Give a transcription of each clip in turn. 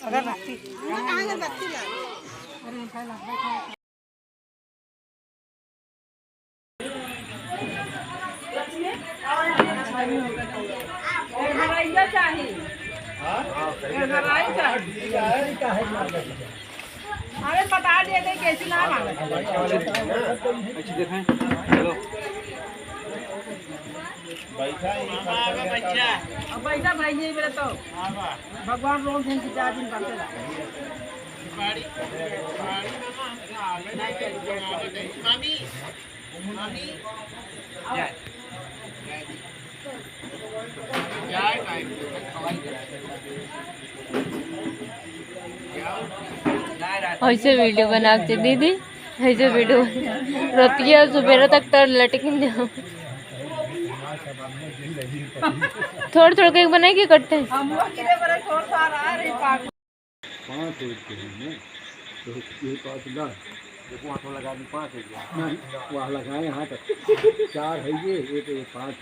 अगरबत्ती कहाँ अगरबत्ती ला अरे पहला बैठा हराइया चाहिए हराई चाहिए अरे बता दे दे कैसी नाम अच्छी देखें चलो बैठा अब बैठा भाई यही बोले तो भगवान रोम थे चार दिन करते मामी मामी ऐसे वीडियो बनाते दीदी ऐसे वीडियो रोतिया सुबह तक तो लटकिन दे थोड़ा थोड़ा केक बनाए के करते हैं देखो लगा दी 5 है नहीं वहाँ लगाए यहाँ तक 4 है ये एक 5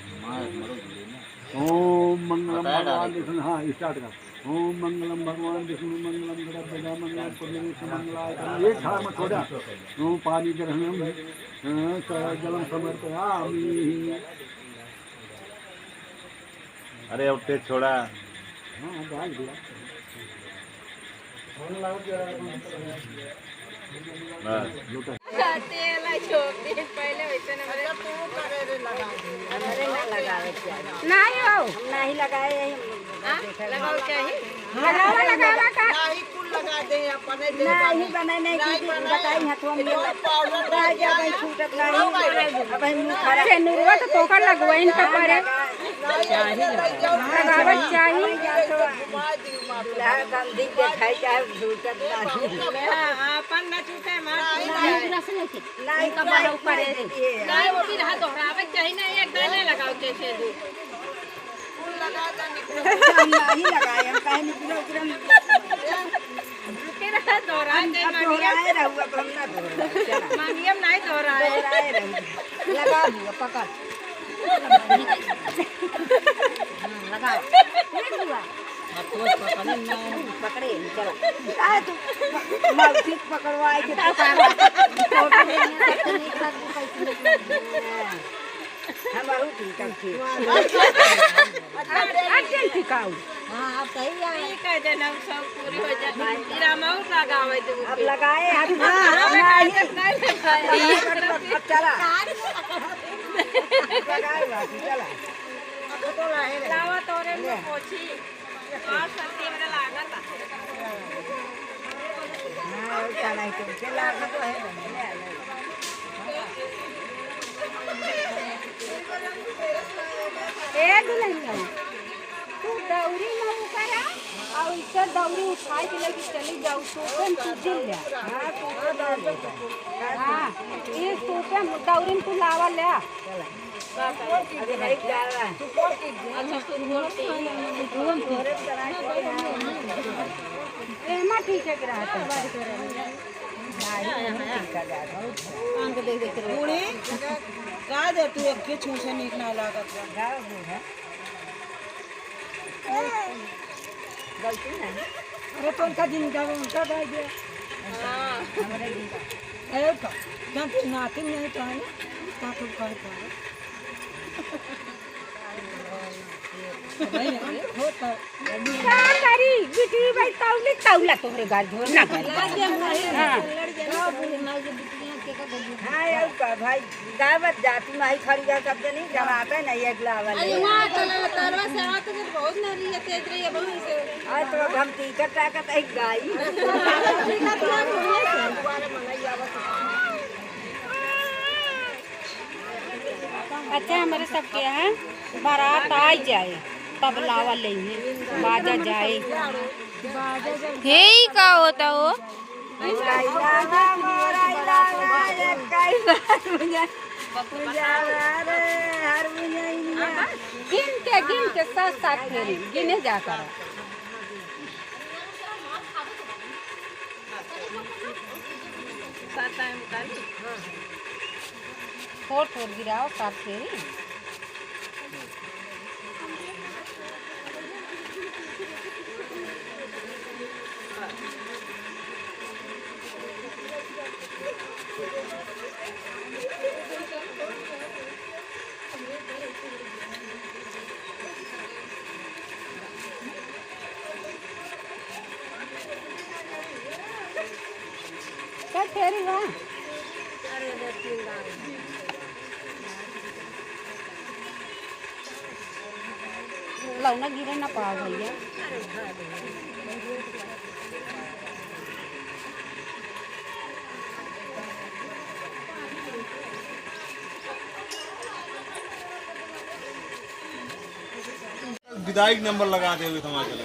ओम मंगलम भगवान विष्णु हाँ स्टार्ट कर ओम मंगलम भगवान विष्णु मंगलम गणपति मंगलम पुण्यमेश मंगलाय एक थार में छोड़ा ओम पानी ग्रहणम जलम समर्पयामि अरे अब तेज छोड़ा हाँ डाल दिया नहीं हो नहीं लगाए लगाओ चाहिए लगावा का नहीं कुल लगा दे अपने नहीं बने नहीं बताई हाथों में रह जा गई छूटत नहीं अब हम खरा से नुरवा तो तोकर लगवाइन तो करे लगावा चाहिए गंदी के खाई जाए छूटत नहीं अपन न छूटे नहीं कबर ऊपर नहीं वो भी रहा दोहरावे चाहिए ना एक दाने लगाओ कैसे दो फूल लगा दे नहीं लगाए हम कहीं निकलो रुके रहा दोहराए दे दोहराए रहूगा हम ना दोहराए मांगियम नहीं दोहराए लगा दियो पकड़ लगाओ पकड़े चलो पकड़वाए अब लगाए चला तोरे में पोछी और सत्ती में लागा था हां चला के लागा तो है ए दुल्हनिया तू दौरी न उतारा और इसे दौरी उठाई के लेके चली जाऊ सोपन तू दिल ले हां तू दौरी हां ये सोपन दौरी तू लावा ले अरे भाई क्या है तू कोर की अच्छा तू बोलती घूम तोरे तरह एमा ठीक है ग्राहक बात करे नहीं ठीक है अंग देख देख बूढ़ी का दे तू एक के छू से निकला लागत गाव है गलती नहीं अरे तो उनका दिन का उनका भाई दे हां हमारे दिन का ए तो जब नाती नहीं तो है ना तो कर कर क्या करी बिटी भाई तौली तौला तोरे गाल झोर ना कर हां यार का भाई दावत जाती माई खड़ी जा सब नहीं जमाते नहीं अगला वाले वहां तरवा से आते तो बहुत नरी है तेज रही है बहुत से आज तो हम टिकट ताकत एक गाई अच्छा हमारे सब के हैं बारात आ जाए तब लावा लेंगे बाजा जाए हे का होता हो गिन के साथ साथ फेरी गिने जाकर थोड़ थोड़ गिराओ साथ फेरी फेरी बा लौना गिरे ना पा भैया विदायक नंबर लगाते हुए समाज चले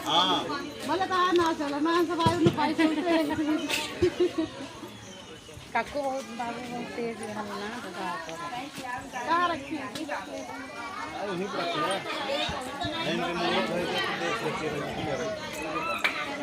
हाँ मला कहा ना चला माणसं बाहेरून पैसे काकू बहुत बाबू बहुत तेज है हम ना कहाँ रखी वहीं पर रखे हैं इनके मूल्य है तो देख सकते हैं कि क्या रहे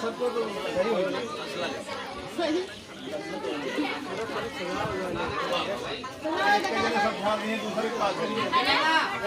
सबको तो सही हो सही सब भाग दिए दूसरे के पास